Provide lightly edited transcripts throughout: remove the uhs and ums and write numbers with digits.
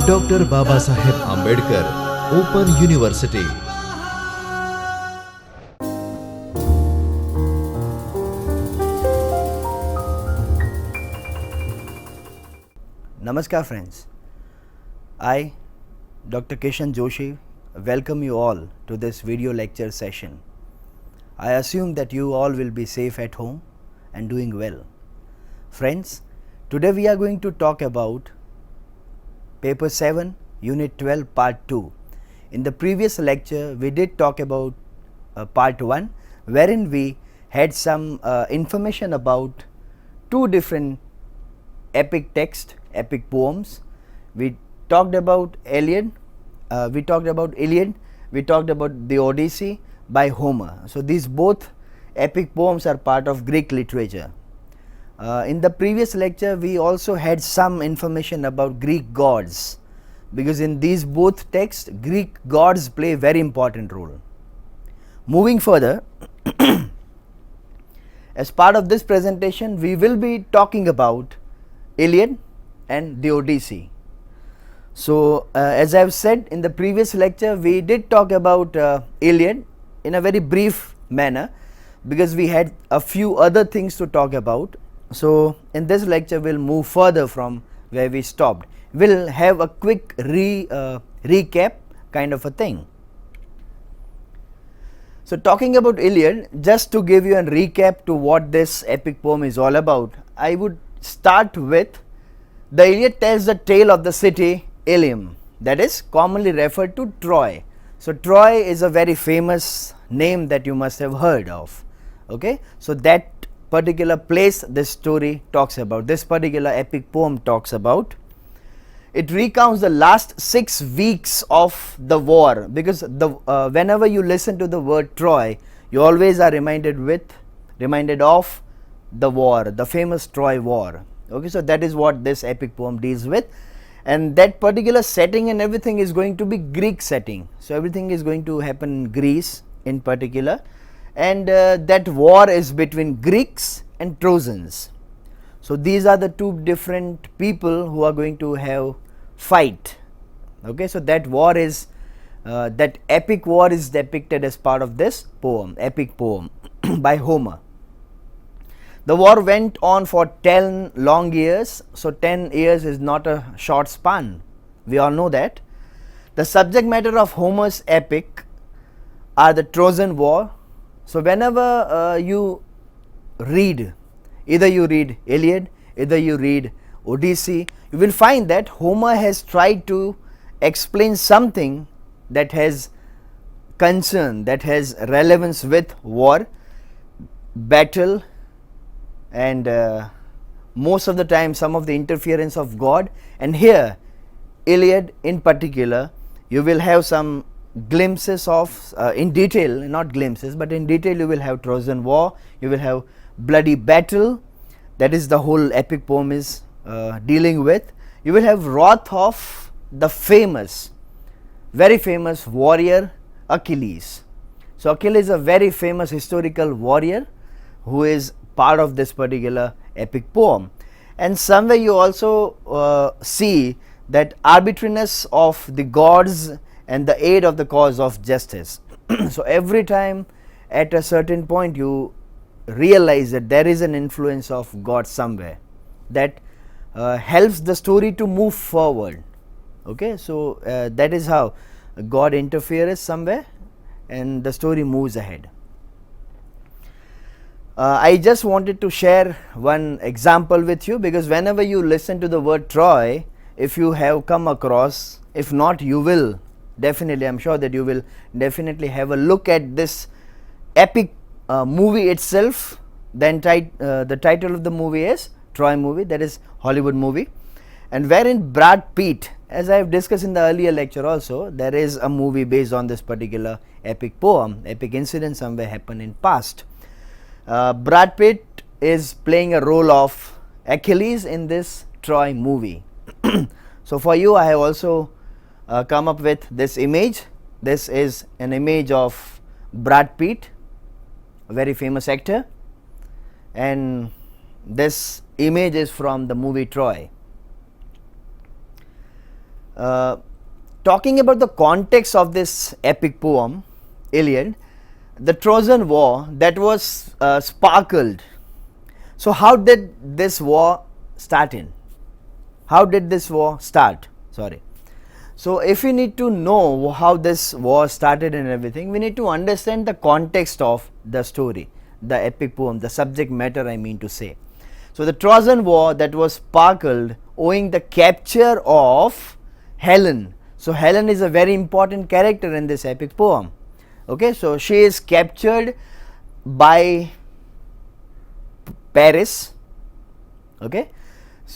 Dr. Baba Saheb Ambedkar Open University. Namaskar friends, I, Dr. Kishan Joshi, welcome you all to this video lecture session. I assume that you all will be safe at home and doing well. Friends, today we are going to talk about Paper 7, Unit 12, Part 2. In the previous lecture, we did talk about Part 1, wherein we had some information about two different epic texts, epic poems. We talked about Iliad, we talked about the Odyssey by Homer. So these both epic poems are part of Greek literature. In the previous lecture, we also had some information about Greek gods, because in these both texts, Greek gods play a very important role. Moving further, as part of this presentation, we will be talking about Iliad and the Odyssey. So, as I have said in the previous lecture, we did talk about Iliad in a very brief manner, because we had a few other things to talk about. So, in this lecture, we will move further from where we stopped. We will have a quick recap kind of a thing. So, talking about Iliad, just to give you a recap to what this epic poem is all about, I would start with the Iliad tells the tale of the city Ilium, that is commonly referred to Troy. So, Troy is a very famous name that you must have heard of. Okay, so that particular place this story talks about, this particular epic poem talks about. It recounts the last 6 weeks of the war, because whenever you listen to the word Troy, you always are reminded of the war, the famous Troy war. Okay, so that is what this epic poem deals with, and that particular setting and everything is going to be Greek setting. So everything is going to happen in Greece in particular, and that war is between Greeks and Trojans. So these are the two different people who are going to have fight. Okay, so that war is that epic war is depicted as part of this poem, epic poem by Homer. The war went on for 10 long years. So 10 years is not a short span, we all know that. The subject matter of Homer's epic are the Trojan War. So whenever you read, either you read Iliad, either you read Odyssey, you will find that Homer has tried to explain something that has concern, that has relevance with war, battle, and most of the time some of the interference of God. And here Iliad in particular, you will have some glimpses of in detail, not glimpses, but in detail you will have Trojan War, you will have bloody battle, that is the whole epic poem is dealing with. You will have wrath of the famous, very famous warrior Achilles. So Achilles is a very famous historical warrior who is part of this particular epic poem. And somewhere you also see that arbitrariness of the gods and the aid of the cause of justice. So every time at a certain point you realize that there is an influence of God somewhere that helps the story to move forward. Okay, so that is how God interferes somewhere and the story moves ahead. I just wanted to share one example with you, because whenever you listen to the word Troy, if you have come across, if not you will definitely, I am sure that you will definitely have a look at this epic movie itself. Then the title of the movie is Troy movie, that is Hollywood movie, and wherein Brad Pitt, as I have discussed in the earlier lecture also, there is a movie based on this particular epic poem, epic incident somewhere happened in past. Brad Pitt is playing a role of Achilles in this Troy movie. So for you I have also come up with this image. This is an image of Brad Pitt, a very famous actor, and this image is from the movie Troy. Talking about the context of this epic poem, Iliad, the Trojan War that was sparkled. So, how did this war start in? How did this war start? Sorry. So, if we need to know how this war started and everything, we need to understand the context of the story, the epic poem, the subject matter, I mean to say. So, the Trojan War that was sparkled owing the capture of Helen. So, Helen is a very important character in this epic poem. Okay, so she is captured by Paris. Okay,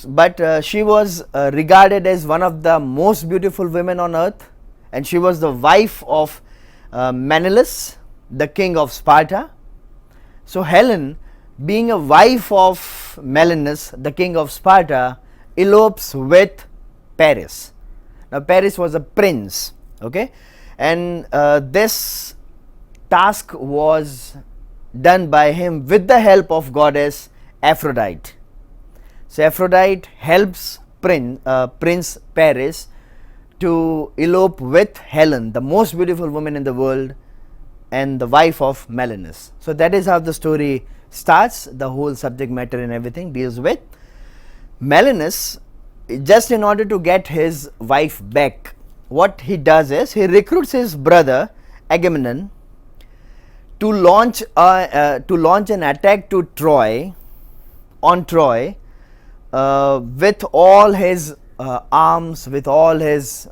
but she was regarded as one of the most beautiful women on earth, and she was the wife of Menelaus, the king of Sparta. So, Helen, being a wife of Menelaus, the king of Sparta, elopes with Paris. Now, Paris was a prince, okay, and this task was done by him with the help of goddess Aphrodite. So, Aphrodite helps Prince Paris to elope with Helen, the most beautiful woman in the world and the wife of Menelaus. So, that is how the story starts. The whole subject matter and everything deals with Menelaus. Just in order to get his wife back, what he does is he recruits his brother Agamemnon to launch an attack to Troy, on Troy, with all his arms, with all his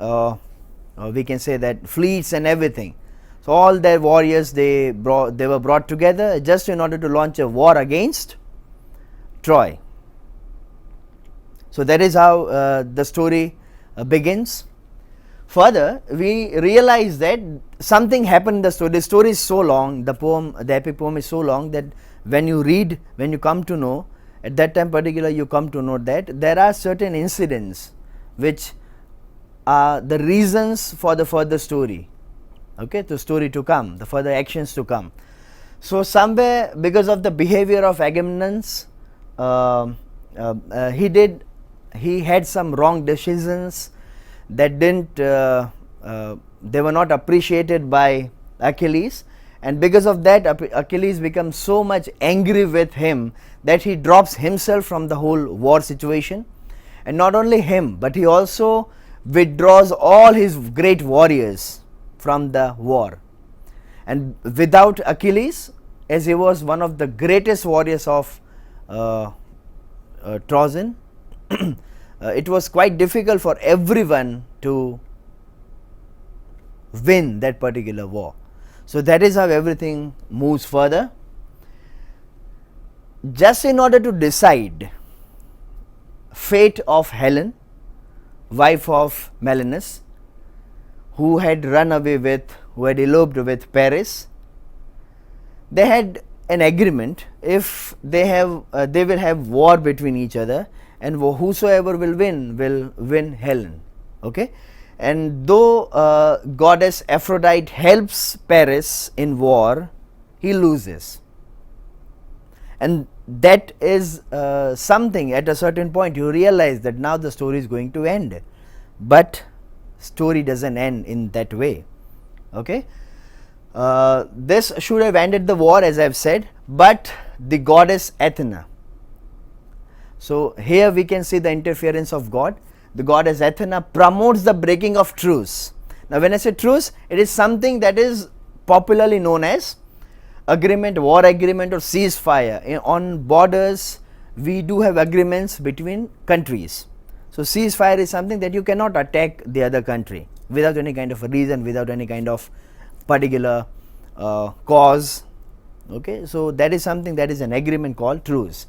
we can say that fleets and everything. So, all their warriors they were brought together just in order to launch a war against Troy. So, that is how the story begins. Further, we realize that something happened in the story. The story is so long, the epic poem is so long that when you read, when you come to know, at that time particular you come to know that there are certain incidents which are the reasons for the further story, okay, the story to come, the further actions to come. So, somewhere because of the behavior of Agamemnon's, he had some wrong decisions that they were not appreciated by Achilles, and because of that Achilles becomes so much angry with him that he drops himself from the whole war situation. And not only him, but he also withdraws all his great warriors from the war. And without Achilles, as he was one of the greatest warriors of Trojan, it was quite difficult for everyone to win that particular war. So, that is how everything moves further. Just in order to decide fate of Helen, wife of Menelaus, who had run away with, who had eloped with Paris, they had an agreement. If they will have war between each other, and whosoever will win Helen, okay. And though goddess Aphrodite helps Paris in war, he loses, and that is something. At a certain point you realize that now the story is going to end, but story doesn't end in that way, okay. This should have ended the war, as I have said, but the goddess Athena. So, here we can see the interference of God. The goddess Athena promotes the breaking of truce. Now, when I say truce, it is something that is popularly known as agreement, war agreement, or ceasefire. On borders, we do have agreements between countries. So, ceasefire is something that you cannot attack the other country without any kind of a reason, without any kind of particular cause, okay. So, that is something that is an agreement called truce.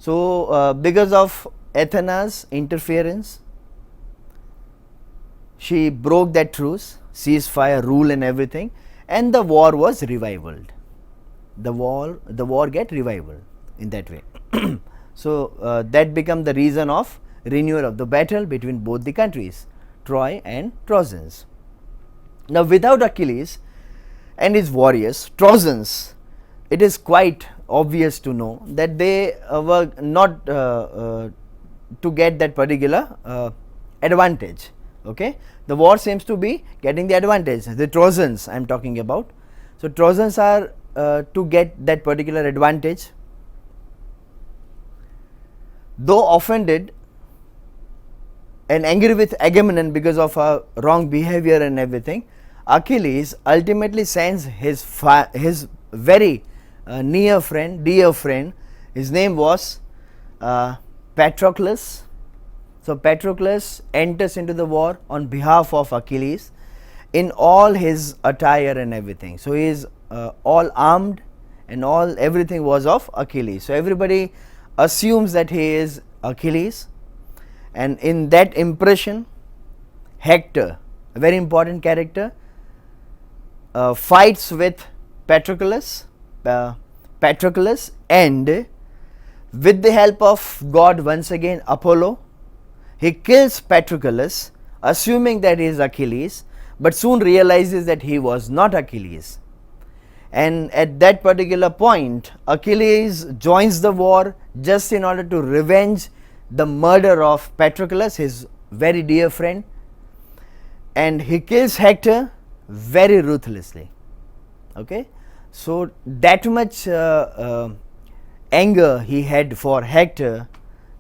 So, because of Athena's interference, she broke that truce, ceasefire rule and everything, and the war was revived. The war get revived in that way. So, that became the reason of renewal of the battle between both the countries, Troy and Trojans. Now, without Achilles and his warriors, Trojans, it is quite obvious to know that they were not to get that particular advantage. Okay, the war seems to be getting the advantage. The Trojans I am talking about. So Trojans are to get that particular advantage. Though offended and angry with Agamemnon because of her wrong behavior and everything, Achilles ultimately sends his very dear friend. His name was Patroclus. So Patroclus enters into the war on behalf of Achilles in all his attire and everything. So he is all armed and everything was of Achilles. So everybody assumes that he is Achilles, and in that impression Hector, a very important character, fights with Patroclus, and with the help of God once again Apollo, he kills Patroclus, assuming that he is Achilles, but soon realizes that he was not Achilles. And at that particular point, Achilles joins the war just in order to revenge the murder of Patroclus, his very dear friend, and he kills Hector very ruthlessly. Okay, so that much anger he had for Hector,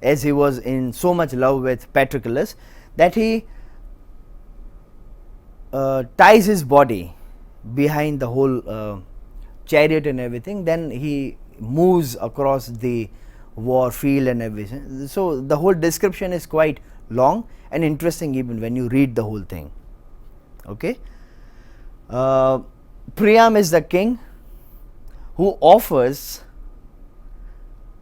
as he was in so much love with Patroclus, that he ties his body behind the whole chariot and everything. Then he moves across the war field and everything. So the whole description is quite long and interesting even when you read the whole thing. Okay, Priam is the king who offers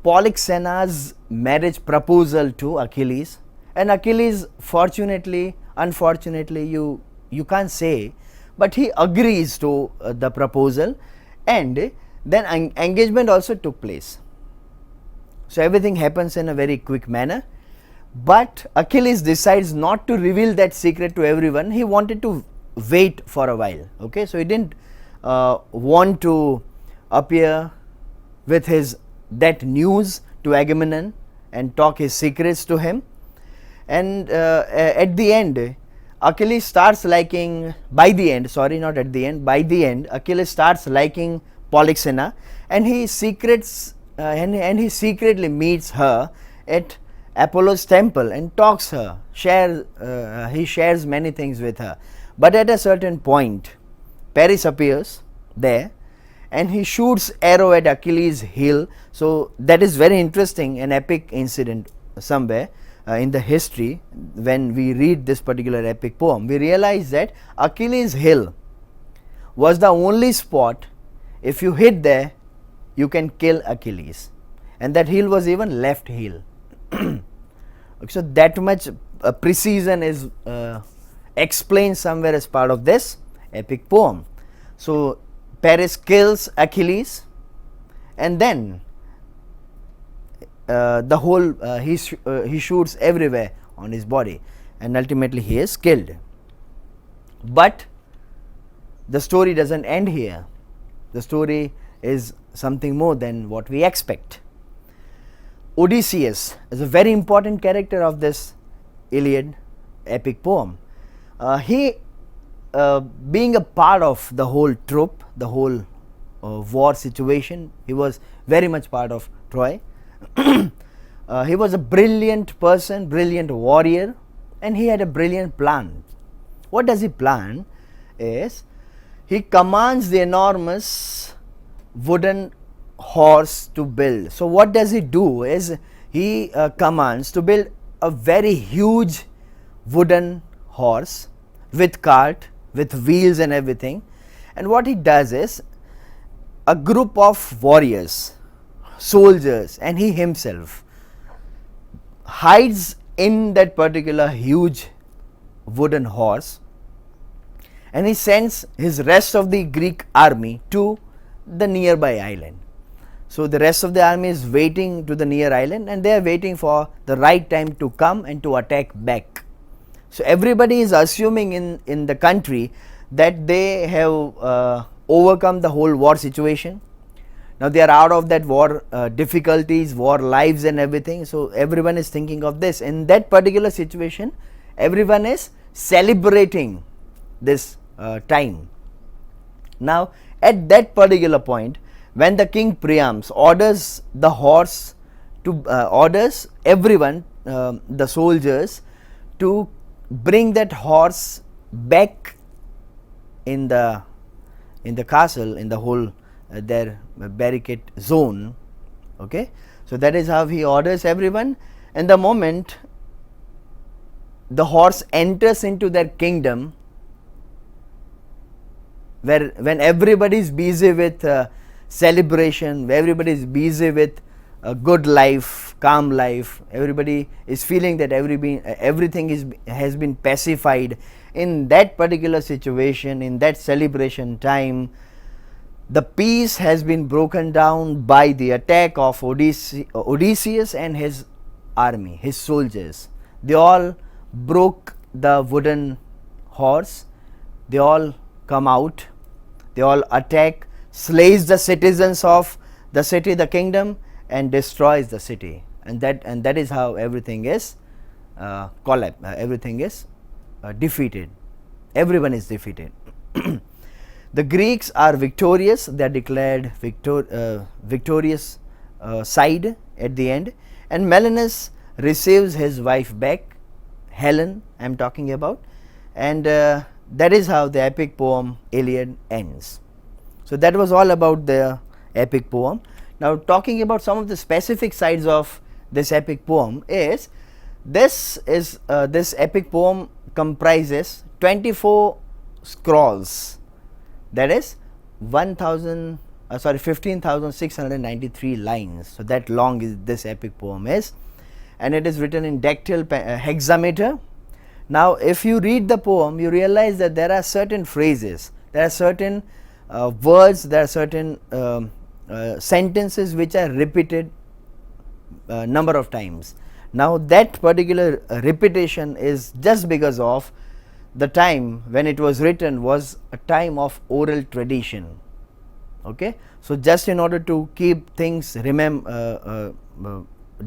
Polyxena's marriage proposal to Achilles, and Achilles, unfortunately, you can't say, but he agrees to the proposal, and then engagement also took place. So everything happens in a very quick manner, but Achilles decides not to reveal that secret to everyone. He wanted to wait for a while. Okay, so he didn't want to appear with that news to Agamemnon and talk his secrets to him. And at the end, Achilles starts liking, by the end, Achilles starts liking Polyxena, and he secretly meets her at Apollo's temple and talks her, he shares many things with her. But at a certain point, Paris appears there and he shoots arrow at Achilles' heel. So that is very interesting, an epic incident somewhere in the history. When we read this particular epic poem, we realize that Achilles' heel was the only spot, if you hit there, you can kill Achilles, and that heel was even left heel. So that much precision is explained somewhere as part of this epic poem. So Paris kills Achilles, and then the whole he shoots everywhere on his body, and ultimately he is killed. But the story doesn't end here. The story is something more than what we expect. Odysseus is a very important character of this Iliad epic poem. He being a part of the whole troop, the whole war situation, he was very much part of Troy. He was a brilliant person, brilliant warrior, and he had a brilliant plan. What does he plan is, he commands the enormous wooden horse to build. So what does he do is, he commands to build a very huge wooden horse with cart, with wheels and everything. And what he does is, a group of warriors, soldiers, and he himself hides in that particular huge wooden horse, and he sends his rest of the Greek army to the nearby island. So the rest of the army is waiting to the near island, and they are waiting for the right time to come and to attack back. So everybody is assuming in the country that they have overcome the whole war situation. Now they are out of that war difficulties, war lives and everything. So everyone is thinking of this. In that particular situation, everyone is celebrating this time. Now, at that particular point, when the king Priams orders the horse to orders everyone, the soldiers, to bring that horse back in the castle, in the whole their barricade zone. Okay, so that is how he orders everyone, and the moment the horse enters into their kingdom, where when everybody is busy with celebration, where everybody is busy with a good life, calm life, everybody is feeling that everything has been pacified. In that particular situation, in that celebration time, the peace has been broken down by the attack of Odysseus and his army, his soldiers. They all broke the wooden horse, they all come out, they all attack, slays the citizens of the city, the kingdom, and destroys the city. And that is how everything is everything is defeated. Everyone is defeated. The Greeks are victorious, they are declared victorious side at the end, and Menelaus receives his wife back, Helen I am talking about, and that is how the epic poem Iliad ends. So that was all about the epic poem. Now, talking about some of the specific sides of this epic poem is this epic poem comprises 24 scrolls, that is 15,693 lines. So that long is this epic poem is, and it is written in dactyl hexameter. Now, if you read the poem, you realize that there are certain phrases, there are certain words, there are certain sentences which are repeated number of times. Now, that particular repetition is just because of the time when it was written was a time of oral tradition. Okay, so just in order to keep things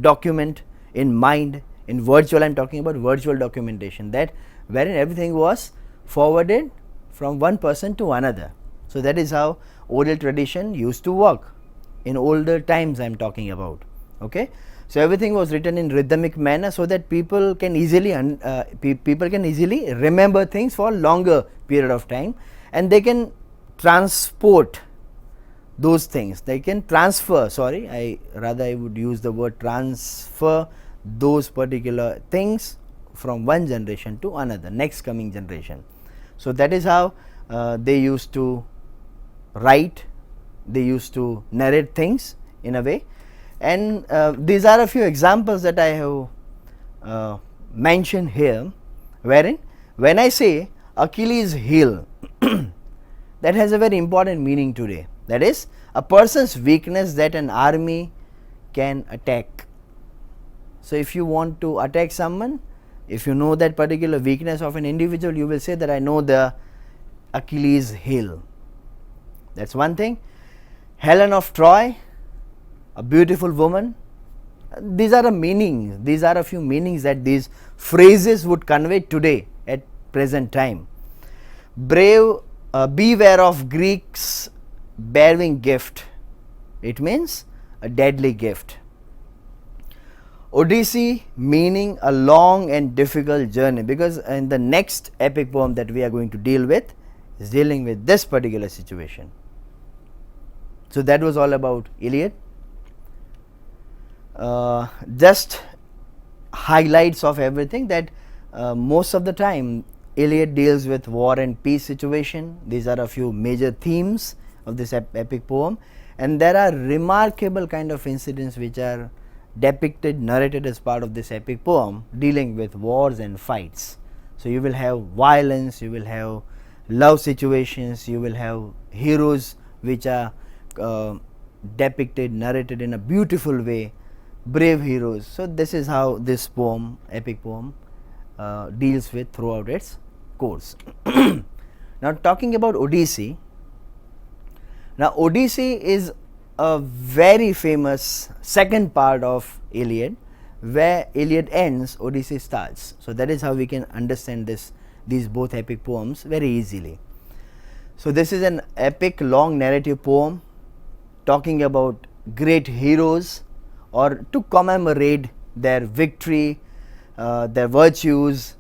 document in mind, in virtual, I am talking about virtual documentation, that wherein everything was forwarded from one person to another. So that is how oral tradition used to work in older times I am talking about. Okay, so everything was written in rhythmic manner so that people can easily remember things for a longer period of time, and they can transport those things, they can transfer, I would use the word transfer those particular things from one generation to another, next coming generation. So that is how they used to write, they used to narrate things in a way, and these are a few examples that I have mentioned here, wherein when I say Achilles' heel, that has a very important meaning today, that is a person's weakness that an army can attack. So if you want to attack someone, if you know that particular weakness of an individual, you will say that I know the Achilles' heel. That's one thing. Helen of Troy, a beautiful woman. These are the meanings, these are a few meanings that these phrases would convey today at present time. Beware of Greeks bearing gift, it means a deadly gift. Odyssey, meaning a long and difficult journey, because in the next epic poem that we are going to deal with is dealing with this particular situation. So that was all about Iliad. Just highlights of everything, that most of the time Iliad deals with war and peace situation. These are a few major themes of this epic poem, and there are remarkable kind of incidents which are depicted, narrated as part of this epic poem dealing with wars and fights. So you will have violence, you will have love situations, you will have heroes which are depicted, narrated in a beautiful way, brave heroes. So this is how this poem, epic poem, deals with throughout its course. Now talking about Odyssey. Now Odyssey is a very famous second part of Iliad, where Iliad ends, Odyssey starts. So that is how we can understand this these both epic poems very easily. So this is an epic long narrative poem talking about great heroes, or to commemorate their victory, their virtues,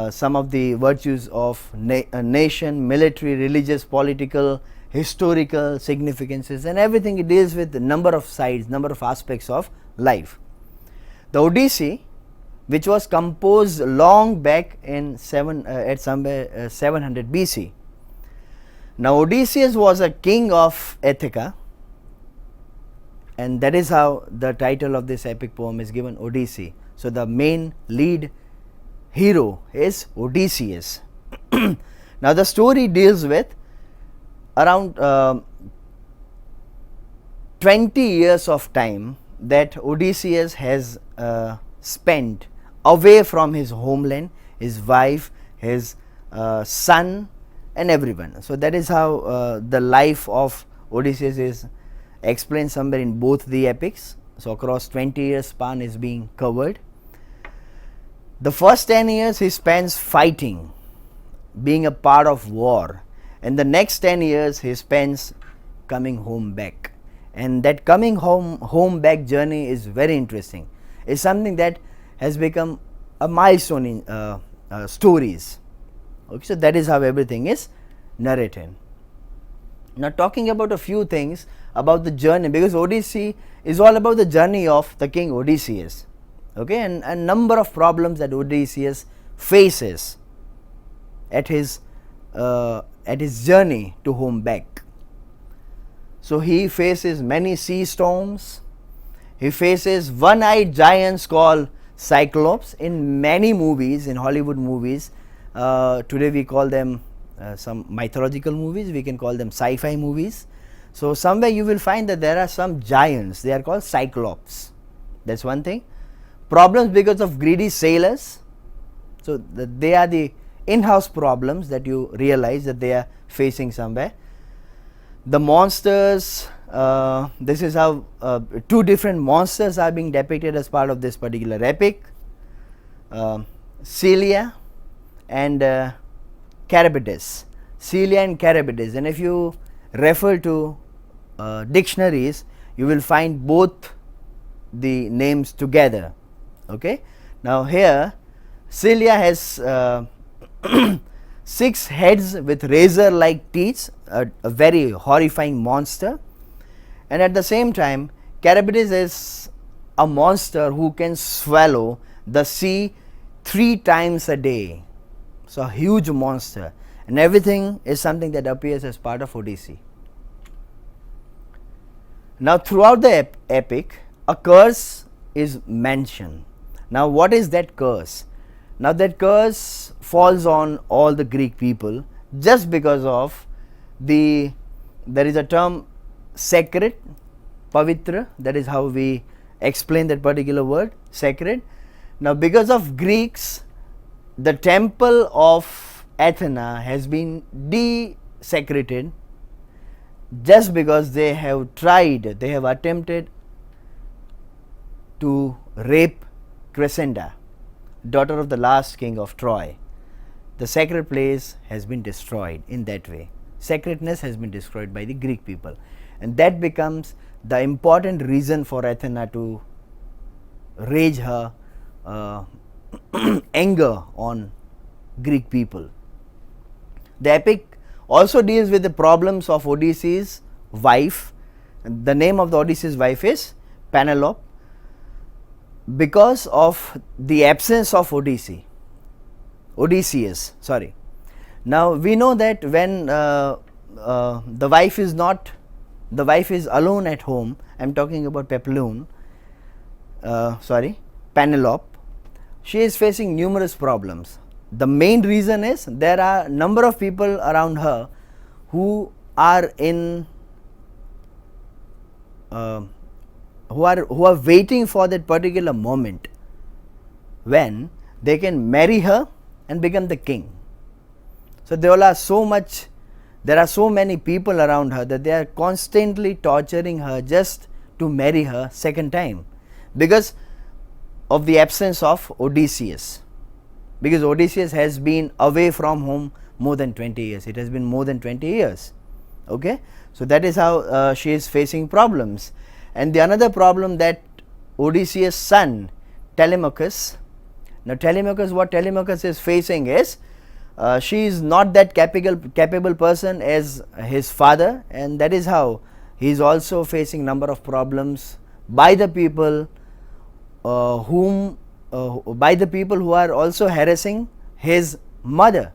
some of the virtues of a nation, military, religious, political, historical significances, and everything. It deals with a number of sides, number of aspects of life. The Odyssey, which was composed long back in 700 BC. Now Odysseus was a king of Ithaca, and that is how the title of this epic poem is given, Odyssey. So the main lead hero is Odysseus. Now the story deals with around 20 years of time that Odysseus has spent away from his homeland, his wife, his son, and everyone. So that is how the life of Odysseus is explained somewhere in both the epics. So across 20 years span is being covered. The first 10 years he spends fighting, being a part of war, and the next 10 years he spends coming home back. And that coming home back journey is very interesting. It's something that has become a milestone in stories. Okay, so that is how everything is narrated. Now talking about a few things about the journey, because Odyssey is all about the journey of the king Odysseus. Okay, and a number of problems that Odysseus faces at his journey to home back. So he faces many sea storms. He faces one-eyed giants called Cyclops in many movies, in Hollywood movies. Today we call them some mythological movies, we can call them sci-fi movies. So somewhere you will find that there are some giants, they are called Cyclops. That's one thing. Problems because of greedy sailors. So they are the in-house problems that you realize that they are facing somewhere. The monsters, this is how two different monsters are being depicted as part of this particular epic. Celia and Charybdis. Celia and Charybdis, and if you refer to dictionaries, you will find both the names together. Okay. Now here Celia has 6 heads with razor-like teeth, a very horrifying monster, and at the same time Charybdis is a monster who can swallow the sea 3 times a day. So a huge monster, and everything is something that appears as part of Odyssey. Now throughout the epic a curse is mentioned. Now what is that curse? Now that curse falls on all the Greek people just because of there is a term sacred, pavitra, that is how we explain that particular word, sacred. Now because of Greeks, the temple of Athena has been desecrated just because they have attempted to rape Crescenda, daughter of the last king of Troy. The sacred place has been destroyed in that way. Sacredness has been destroyed by the Greek people, and that becomes the important reason for Athena to rage her anger on Greek people. The epic also deals with the problems of Odysseus' wife. The name of the Odysseus' wife is Penelope, because of the absence of Odysseus. Now we know that when the wife is alone at home, I am talking about Penelope, she is facing numerous problems. The main reason is there are a number of people around her who are waiting for that particular moment when they can marry her and become the king. So there are so many people around her that they are constantly torturing her just to marry her second time because of the absence of Odysseus. because Odysseus has been away from home more than 20 years. It has been more than 20 years. Okay, so that is how she is facing problems. And the another problem that Odysseus' son Telemachus, now what Telemachus is facing is she is not that capable person as his father, and that is how he is also facing number of problems by the people who are also harassing his mother.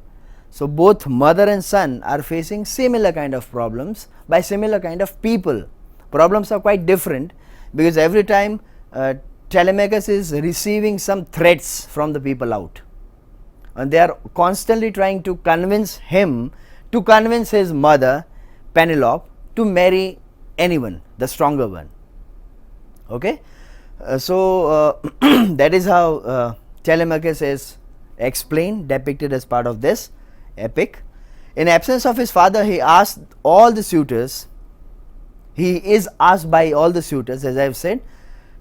So both mother and son are facing similar kind of problems by similar kind of people. Problems are quite different, because every time Telemachus is receiving some threats from the people out, and they are constantly trying to convince him to convince his mother Penelope to marry anyone, the stronger one. Okay, that is how Telemachus is explained, depicted as part of this epic. In absence of his father, he is asked by all the suitors, as I have said,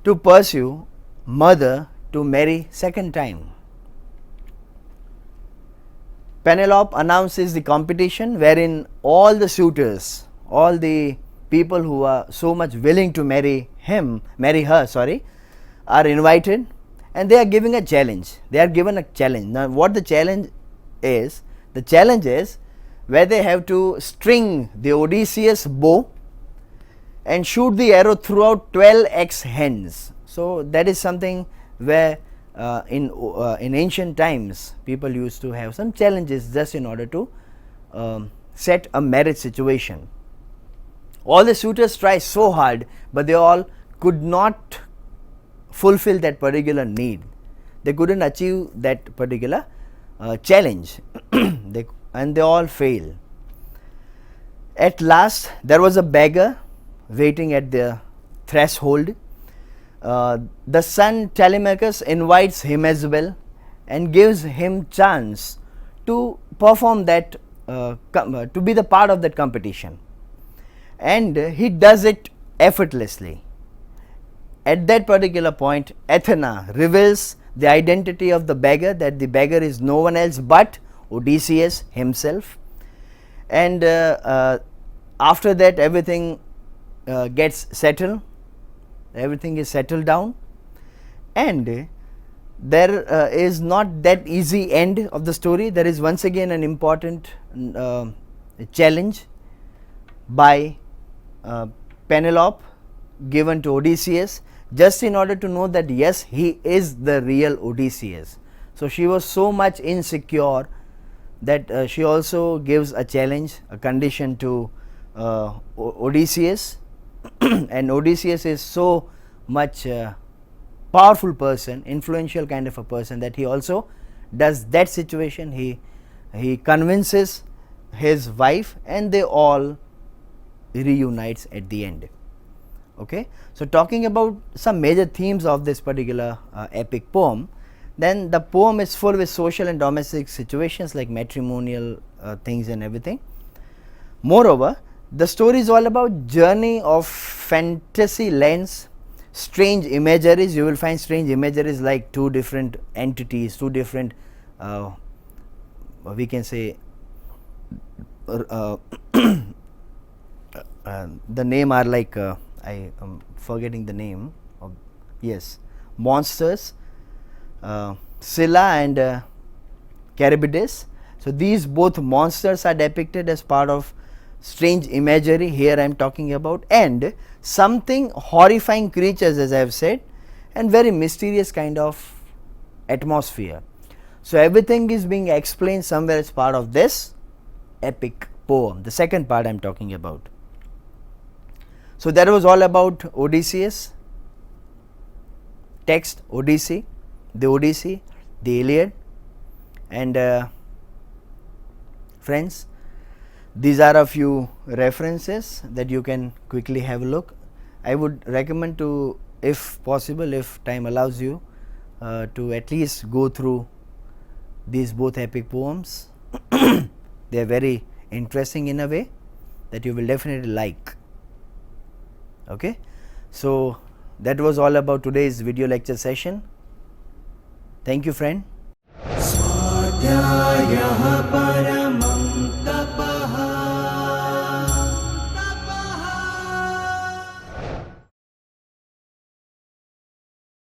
to pursue mother to marry second time. Penelope announces the competition, wherein all the suitors, all the people who are so much willing to marry her, are invited, and they are giving a challenge. They are given a challenge. Now, what the challenge is? The challenge is where they have to string the Odysseus bow and shoot the arrow throughout 12x hens. So that is something where in ancient times people used to have some challenges just in order to set a marriage situation. All the suitors try so hard, but they all could not fulfill that particular need. They couldn't achieve that particular challenge and they all fail. At last there was a beggar waiting at the threshold. The son Telemachus invites him as well and gives him chance to perform that to be the part of that competition, and he does it effortlessly. At that particular point, Athena reveals the identity of the beggar, that the beggar is no one else but Odysseus himself, and after that everything gets settled, everything is settled down, and there is not that easy end of the story. There is once again an important challenge by Penelope given to Odysseus, just in order to know that yes, he is the real Odysseus. So she was so much insecure that she also gives a challenge, a condition to Odysseus and Odysseus is so much powerful person, influential kind of a person, that he also does that situation. He convinces his wife and they all reunites at the end. Okay, so talking about some major themes of this particular epic poem, then the poem is full with social and domestic situations like matrimonial things and everything. Moreover, the story is all about journey of fantasy lands, strange imageries. You will find strange imageries like two different entities, two different we can say the name are like I am forgetting the name of, yes, monsters, Scylla and Charybdis. So these both monsters are depicted as part of strange imagery here I am talking about, and something horrifying creatures, as I have said, and very mysterious kind of atmosphere. So everything is being explained somewhere as part of this epic poem, the second part I am talking about. So that was all about Odysseus, text Odyssey, the Iliad, and friends, these are a few references that you can quickly have a look. I would recommend to, if possible, if time allows you, to at least go through these both epic poems. They are very interesting in a way that you will definitely like. Okay, so that was all about today's video lecture session. Thank you, friend. स्वाध्यायः